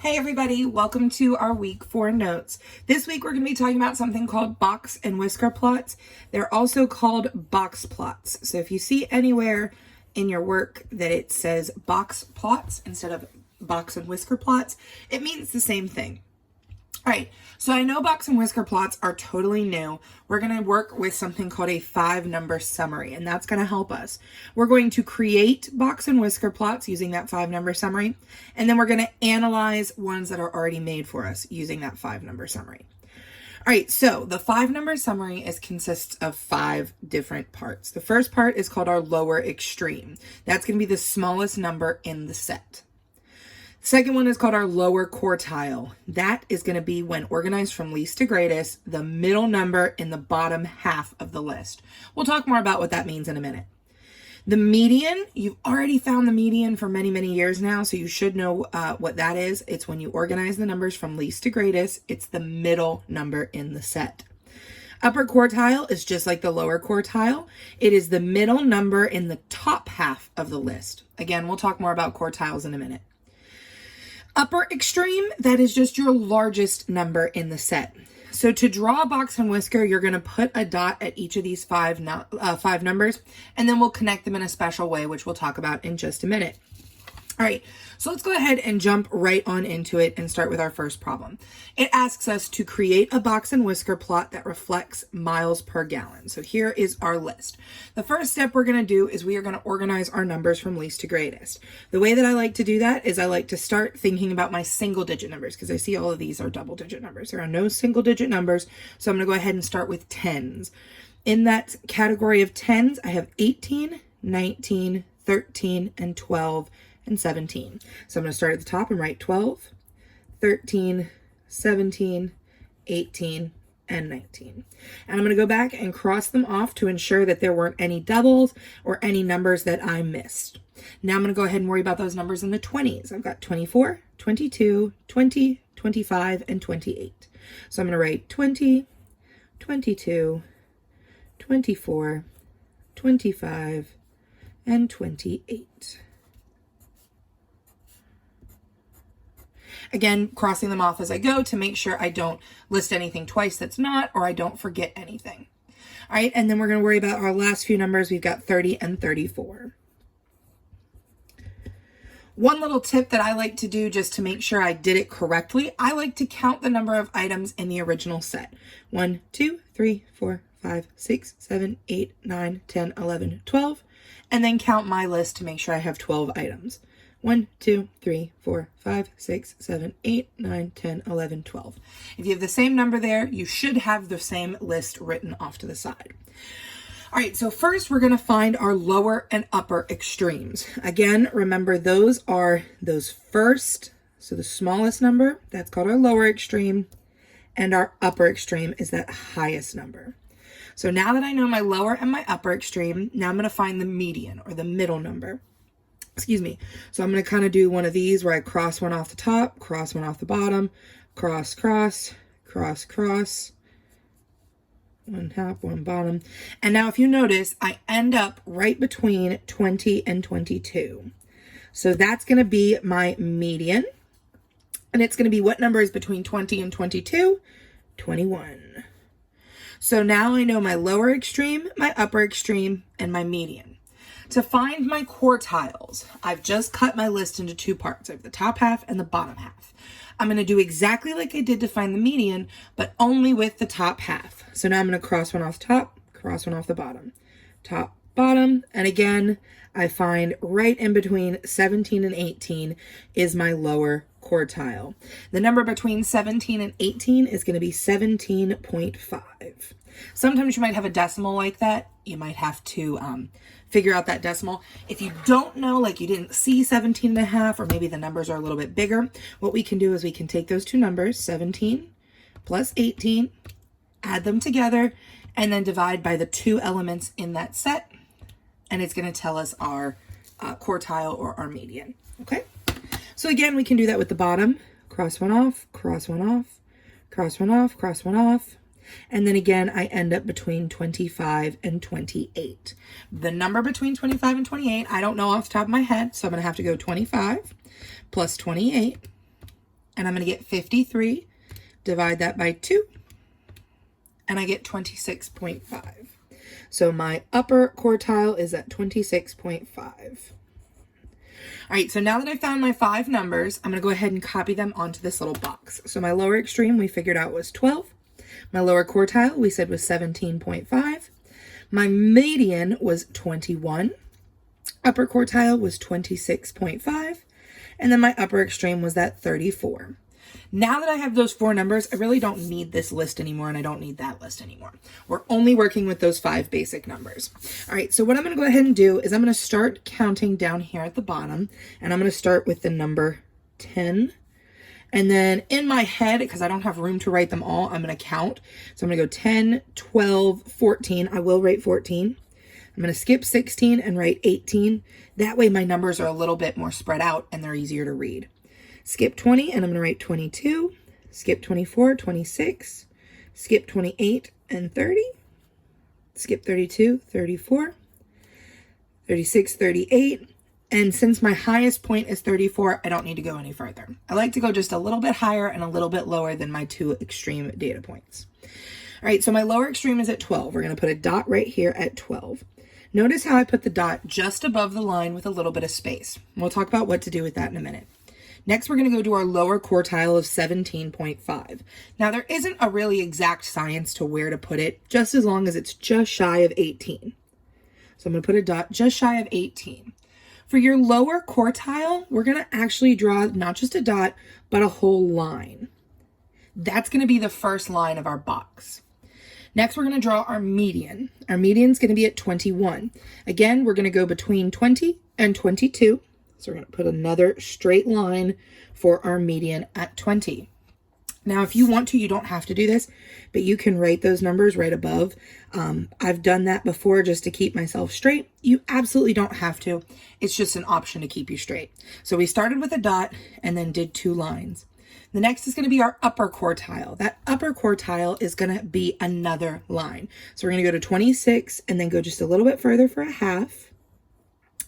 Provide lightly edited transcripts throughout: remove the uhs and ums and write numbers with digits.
Hey everybody, welcome to our week 4 notes. This week we're going to be talking about something called box and whisker plots. They're also called box plots. So if you see anywhere in your work that it says box plots instead of box and whisker plots, it means the same thing. All right, so I know box and whisker plots are totally new. We're going to work with something called a 5-number summary, and that's going to help us. We're going to create box and whisker plots using that 5-number summary, and then we're going to analyze ones that are already made for us using that 5-number summary. All right, so the 5-number summary consists of 5 different parts. The first part is called our lower extreme. That's going to be the smallest number in the set. Second one is called our lower quartile. That is going to be, when organized from least to greatest, the middle number in the bottom half of the list. We'll talk more about what that means in a minute. The median, you've already found the median for many, many years now, so you should know what that is. It's when you organize the numbers from least to greatest. It's the middle number in the set. Upper quartile is just like the lower quartile. It is the middle number in the top half of the list. Again, we'll talk more about quartiles in a minute. Upper extreme, that is just your largest number in the set. So to draw a box and whisker, you're going to put a dot at each of these five numbers, and then we'll connect them in a special way, which we'll talk about in just a minute. All right, so let's go ahead and jump right on into it and start with our first problem. It asks us to create a box and whisker plot that reflects miles per gallon. So here is our list. The first step we're going to do is we are going to organize our numbers from least to greatest. The way that I like to do that is I like to start thinking about my single digit numbers, because I see all of these are double digit numbers. There are no single digit numbers, so I'm going to go ahead and start with tens. In that category of tens, I have 18, 19, 13, and 12, and 17. So I'm going to start at the top and write 12, 13, 17, 18, and 19. And I'm going to go back and cross them off to ensure that there weren't any doubles or any numbers that I missed. Now I'm going to go ahead and worry about those numbers in the 20s. I've got 24, 22, 20, 25, and 28. So I'm going to write 20, 22, 24, 25, and 28. Again, crossing them off as I go to make sure I don't list anything twice that's not, or I don't forget anything. All right, and then we're going to worry about our last few numbers. We've got 30 and 34. One little tip that I like to do just to make sure I did it correctly, I like to count the number of items in the original set. 1, 2, 3, 4, 5, 6, 7, 8, 9, 10, 11, 12, and then count my list to make sure I have 12 items. 1, 2, 3, 4, 5, 6, 7, 8, 9, 10, 11, 12. If you have the same number there, you should have the same list written off to the side. All right, so first we're going to find our lower and upper extremes. Again, remember those are those first, so the smallest number, that's called our lower extreme, and our upper extreme is that highest number. So now that I know my lower and my upper extreme, now I'm going to find the median or the middle number. Excuse me. So I'm going to kind of do one of these where I cross one off the top, cross one off the bottom, cross, cross, cross, cross, one top, one bottom. And now if you notice, I end up right between 20 and 22. So that's going to be my median. And it's going to be what number is between 20 and 22? 21. So now I know my lower extreme, my upper extreme, and my median. To find my quartiles, I've just cut my list into 2 parts. I have the top half and the bottom half. I'm going to do exactly like I did to find the median, but only with the top half. So now I'm going to cross one off the top, cross one off the bottom. Top, bottom, and again, I find right in between 17 and 18 is my lower quartile. The number between 17 and 18 is going to be 17.5. Sometimes you might have a decimal like that. You might have to figure out that decimal. If you don't know, like you didn't see 17 and a half, or maybe the numbers are a little bit bigger, what we can do is we can take those 2 numbers, 17 plus 18, add them together, and then divide by the 2 elements in that set, and it's going to tell us our quartile or our median. Okay? So again, we can do that with the bottom. Cross one off, cross one off, cross one off, cross one off. And then again, I end up between 25 and 28. The number between 25 and 28, I don't know off the top of my head, so I'm going to have to go 25 plus 28 and I'm going to get 53. Divide that by 2, and I get 26.5. So my upper quartile is at 26.5. All right, so now that I found my 5 numbers, I'm going to go ahead and copy them onto this little box. So my lower extreme we figured out was 12. My lower quartile we said was 17.5. My median was 21. Upper quartile was 26.5. And then my upper extreme was that 34. Now that I have those 4 numbers, I really don't need this list anymore, and I don't need that list anymore. We're only working with those 5 basic numbers. All right, so what I'm going to go ahead and do is I'm going to start counting down here at the bottom, and I'm going to start with the number 10. And then in my head, because I don't have room to write them all, I'm going to count. So I'm going to go 10, 12, 14. I will write 14. I'm going to skip 16 and write 18. That way my numbers are a little bit more spread out and they're easier to read. Skip 20 and I'm going to write 22. Skip 24, 26. Skip 28 and 30. Skip 32, 34. 36, 38. And since my highest point is 34, I don't need to go any further. I like to go just a little bit higher and a little bit lower than my 2 extreme data points. All right, so my lower extreme is at 12. We're going to put a dot right here at 12. Notice how I put the dot just above the line with a little bit of space. We'll talk about what to do with that in a minute. Next, we're going to go to our lower quartile of 17.5. Now, there isn't a really exact science to where to put it, just as long as it's just shy of 18. So I'm going to put a dot just shy of 18. For your lower quartile, we're going to actually draw not just a dot, but a whole line. That's going to be the first line of our box. Next, we're going to draw our median. Our median is going to be at 21. Again, we're going to go between 20 and 22. So we're going to put another straight line for our median at 20. Now, if you want to, you don't have to do this, but you can write those numbers right above. I've done that before just to keep myself straight. You absolutely don't have to. It's just an option to keep you straight. So we started with a dot and then did 2 lines. The next is going to be our upper quartile. That upper quartile is going to be another line. So we're going to go to 26 and then go just a little bit further for a half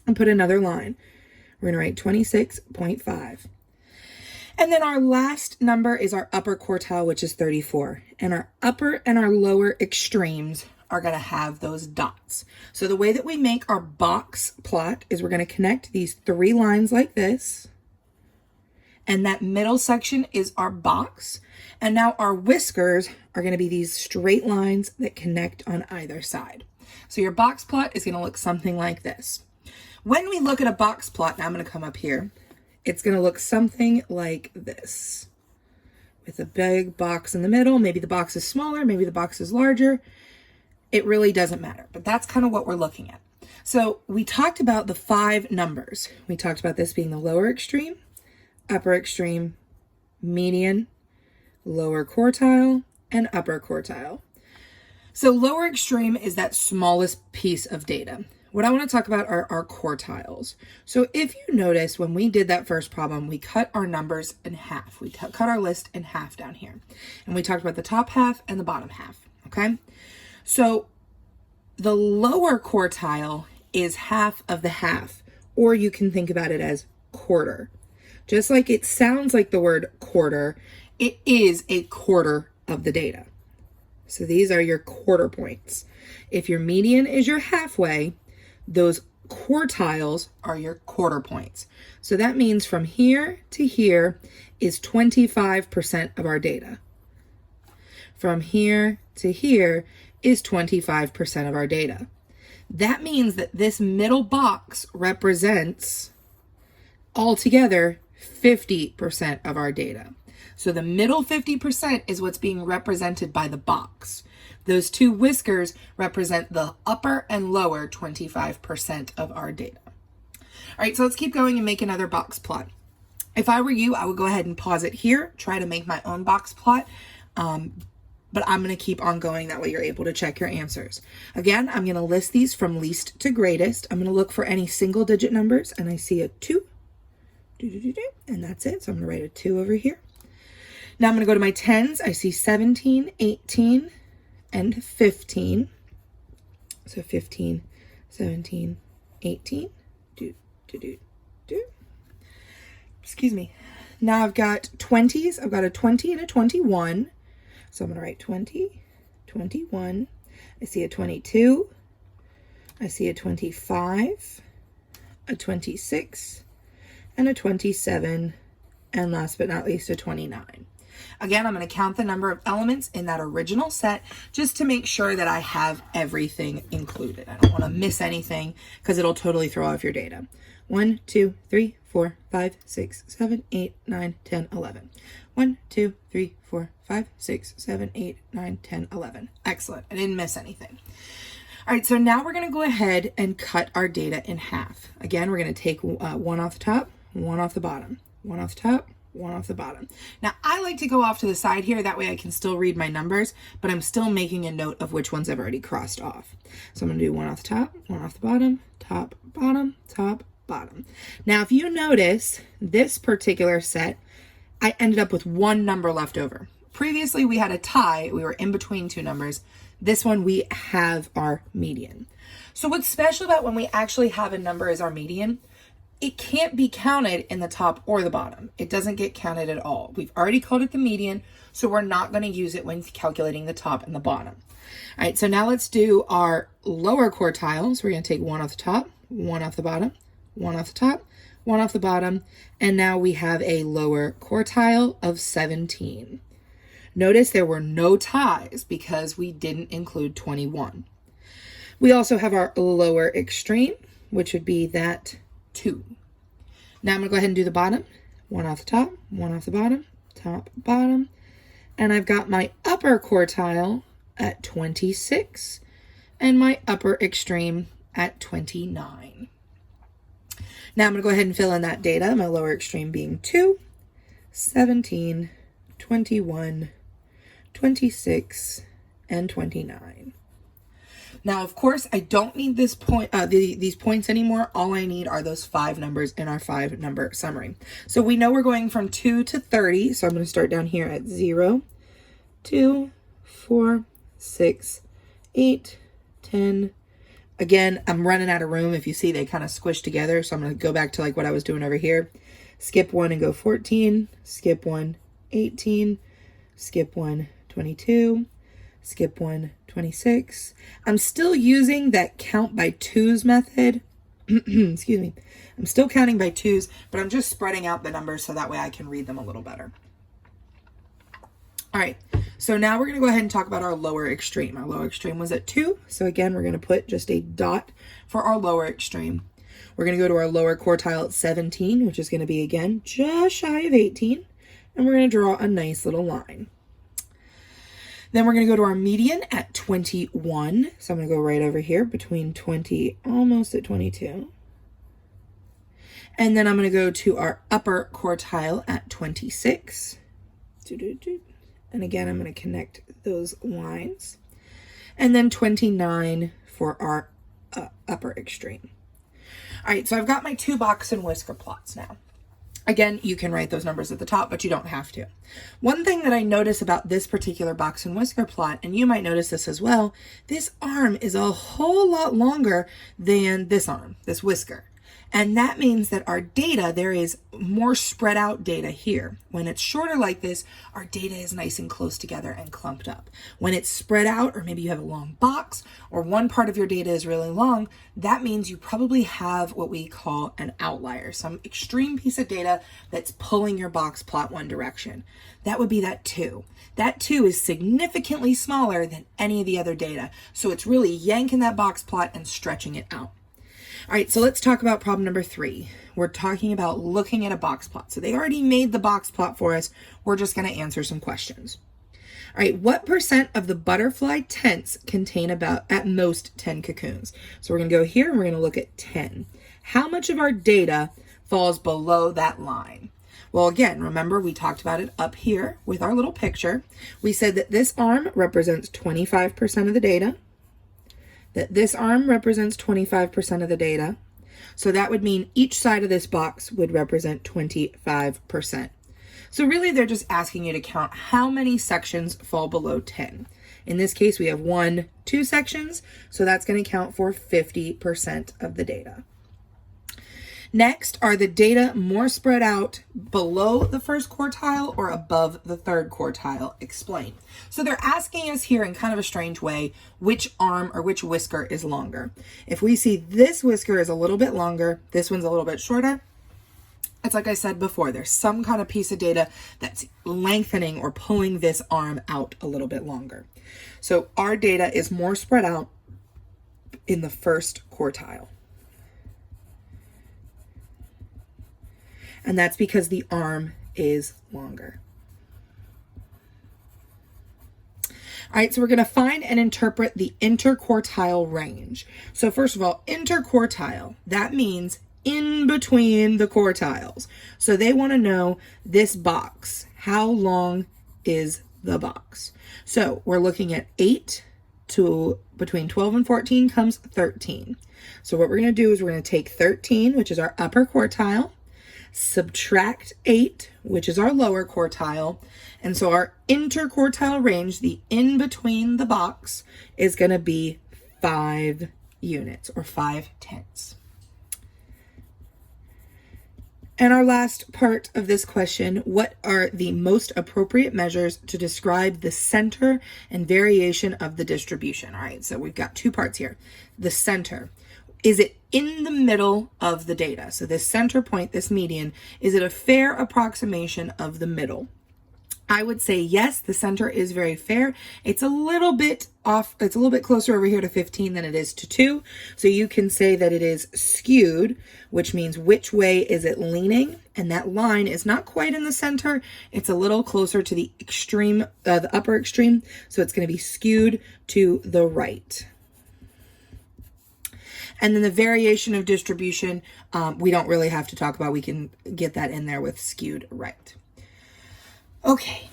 and put another line. We're going to write 26.5. And then our last number is our upper quartile, which is 34. And our upper and our lower extremes are going to have those dots. So the way that we make our box plot is we're going to connect these 3 lines like this. And that middle section is our box. And now our whiskers are going to be these straight lines that connect on either side. So your box plot is going to look something like this. When we look at a box plot, now I'm going to come up here, it's going to look something like this. With a big box in the middle. Maybe the box is smaller, maybe the box is larger. It really doesn't matter, but that's kind of what we're looking at. So we talked about the 5 numbers. We talked about this being the lower extreme, upper extreme, median, lower quartile, and upper quartile. So lower extreme is that smallest piece of data. What I want to talk about are our quartiles. So if you notice, when we did that first problem, we cut our numbers in half. We cut our list in half down here. And we talked about the top half and the bottom half, okay? So the lower quartile is half of the half, or you can think about it as quarter. Just like it sounds like the word quarter, it is a quarter of the data. So these are your quarter points. If your median is your halfway, those quartiles are your quarter points. So that means from here to here is 25% of our data. From here to here is 25% of our data. That means that this middle box represents altogether 50% of our data. So the middle 50% is what's being represented by the box. Those 2 whiskers represent the upper and lower 25% of our data. All right, so let's keep going and make another box plot. If I were you, I would go ahead and pause it here, try to make my own box plot, but I'm going to keep on going. That way you're able to check your answers. Again, I'm going to list these from least to greatest. I'm going to look for any single digit numbers, and I see a 2, and that's it. So I'm going to write a 2 over here. Now I'm going to go to my tens. I see 17, 18, and 15. So 15, 17, 18. Excuse me. Now I've got 20s. I've got a 20 and a 21. So I'm going to write 20, 21. I see a 22. I see a 25, a 26, and a 27, and last but not least, a 29. Again, I'm going to count the number of elements in that original set just to make sure that I have everything included. I don't want to miss anything because it'll totally throw off your data. 1, 2, 3, 4, 5, 6, 7, 8, 9, 10, 11. 1, 2, 3, 4, 5, 6, 7, 8, 9, 10, 11. Excellent. I didn't miss anything. All right, so now we're going to go ahead and cut our data in half. Again, we're going to take one off the top, one off the bottom, one off the top, one off the bottom. Now, I like to go off to the side here. That way I can still read my numbers, but I'm still making a note of which ones I've already crossed off. So I'm going to do one off the top, one off the bottom, top, bottom, top, bottom. Now, if you notice this particular set, I ended up with one number left over. Previously, we had a tie. We were in between two numbers. This one, we have our median. So what's special about when we actually have a number as our median, it can't be counted in the top or the bottom. It doesn't get counted at all. We've already called it the median, so we're not going to use it when calculating the top and the bottom. All right, so now let's do our lower quartiles. We're going to take one off the top, one off the bottom, one off the top, one off the bottom, and now we have a lower quartile of 17. Notice there were no ties because we didn't include 21. We also have our lower extreme, which would be that 2. Now I'm going to go ahead and do the bottom. One off the top, one off the bottom, top, bottom. And I've got my upper quartile at 26 and my upper extreme at 29. Now I'm going to go ahead and fill in that data, my lower extreme being 2, 17, 21, 26, and 29. Now, of course, I don't need this these points anymore. All I need are those 5 numbers in our 5-number summary. So we know we're going from 2 to 30. So I'm going to start down here at 0, 2, 4, 6, 8, 10. Again, I'm running out of room. If you see, they kind of squish together. So I'm going to go back to like what I was doing over here. Skip 1 and go 14. Skip 1, 18. Skip 1, 22. Skip 1, 26. I'm still using that count by twos method. Excuse me. I'm still counting by twos, but I'm just spreading out the numbers so that way I can read them a little better. All right, so now we're going to go ahead and talk about our lower extreme. Our lower extreme was at 2. So again, we're going to put just a dot for our lower extreme. We're going to go to our lower quartile at 17, which is going to be, again, just shy of 18. And we're going to draw a nice little line. Then we're going to go to our median at 21. So I'm going to go right over here between 20, almost at 22. And then I'm going to go to our upper quartile at 26. And again, I'm going to connect those lines. And then 29 for our upper extreme. All right, so I've got my 2 box and whisker plots now. Again, you can write those numbers at the top, but you don't have to. One thing that I notice about this particular box and whisker plot, and you might notice this as well, this arm is a whole lot longer than this arm, this whisker. And that means that our data, there is more spread out data here. When it's shorter like this, our data is nice and close together and clumped up. When it's spread out, or maybe you have a long box, or one part of your data is really long, that means you probably have what we call an outlier, some extreme piece of data that's pulling your box plot one direction. That would be that 2. That 2 is significantly smaller than any of the other data. So it's really yanking that box plot and stretching it out. All right, so let's talk about problem number 3. We're talking about looking at a box plot. So they already made the box plot for us. We're just going to answer some questions. All right, what percent of the butterfly tents contain about at most 10 cocoons? So we're going to go here and we're going to look at 10. How much of our data falls below that line? Well, again, remember we talked about it up here with our little picture. We said that this arm represents 25% of the data. That this arm represents 25% of the data. So that would mean each side of this box would represent 25%. So really they're just asking you to count how many sections fall below 10. In this case, we have 1, 2 sections, so that's going to count for 50% of the data. Next, are the data more spread out below the first quartile or above the third quartile? Explain. So they're asking us here in kind of a strange way, which arm or which whisker is longer. If we see this whisker is a little bit longer, this one's a little bit shorter, it's like I said before, there's some kind of piece of data that's lengthening or pulling this arm out a little bit longer. So our data is more spread out in the first quartile. And that's because the arm is longer. All right, so we're going to find and interpret the interquartile range. So first of all, interquartile, that means in between the quartiles. So they want to know this box. How long is the box? So we're looking at 8 to between 12 and 14 comes 13. So what we're going to do is we're going to take 13, which is our upper quartile, subtract 8, which is our lower quartile. And so our interquartile range, the in between the box, is going to be 5 units or 5/10. And our last part of this question, what are the most appropriate measures to describe the center and variation of the distribution? All right, so we've got 2 parts here. The center. Is it in the middle of the data? So this center point, this median, is it a fair approximation of the middle? I would say yes, the center is very fair. It's a little bit off. It's a little bit closer over here to 15 than it is to 2. So you can say that it is skewed, which means which way is it leaning? And that line is not quite in the center. It's a little closer to the extreme, the upper extreme. So it's going to be skewed to the right. And then the variation of distribution, we don't really have to talk about. We can get that in there with skewed right. Okay.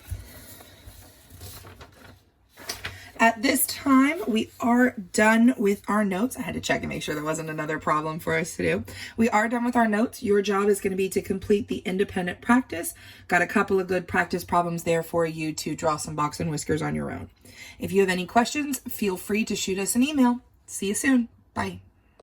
At this time, we are done with our notes. I had to check and make sure there wasn't another problem for us to do. We are done with our notes. Your job is going to be to complete the independent practice. Got a couple of good practice problems there for you to draw some box and whiskers on your own. If you have any questions, feel free to shoot us an email. See you soon. Bye.